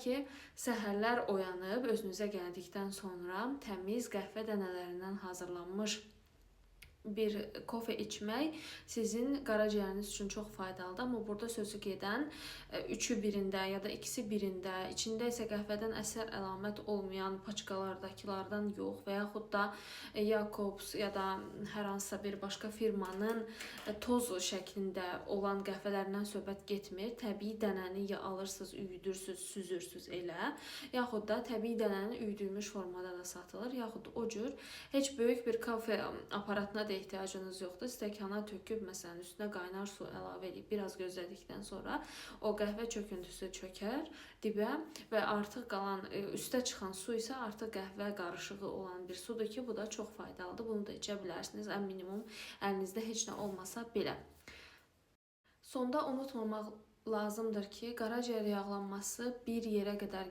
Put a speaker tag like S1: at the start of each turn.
S1: ki, səhərlər oyanıb özünüzə gəldikdən sonra təmiz qəhvə dənələrindən hazırlanmış bir kofe içmək sizin qaraciyəriniz üçün çox faydalıdır. Amma burada sözü gedən 3-ü birində ya da 2-si birində, içində isə qəhvədən əsər əlamət olmayan paçkalardakılardan yox və yaxud da Jacobs ya da hər hansısa bir başqa firmanın toz şəklində olan qəhvələrindən söhbət getmir. Təbii dənəni ya alırsınız, üyüdürsünüz, süzürsünüz elə, yaxud da təbii dənəni üyüdülmüş formada da satılır, yaxud o cür heç böyük bir kafe aparatına da ehtiyacınız yoxdur. Stəkana töküb, məsələn, üstünə qaynar su əlavə edib, biraz gözlədikdən sonra o qəhvə çöküntüsü çökər dibə və artıq qalan, üstə çıxan su isə artıq qəhvə qarışığı olan bir sudur ki, bu da çox faydalıdır. Bunu da içə bilərsiniz, ən minimum əlinizdə heç nə olmasa belə. Sonda unutmamaq lazımdır ki, qaraciyər yağlanması bir yerə qədər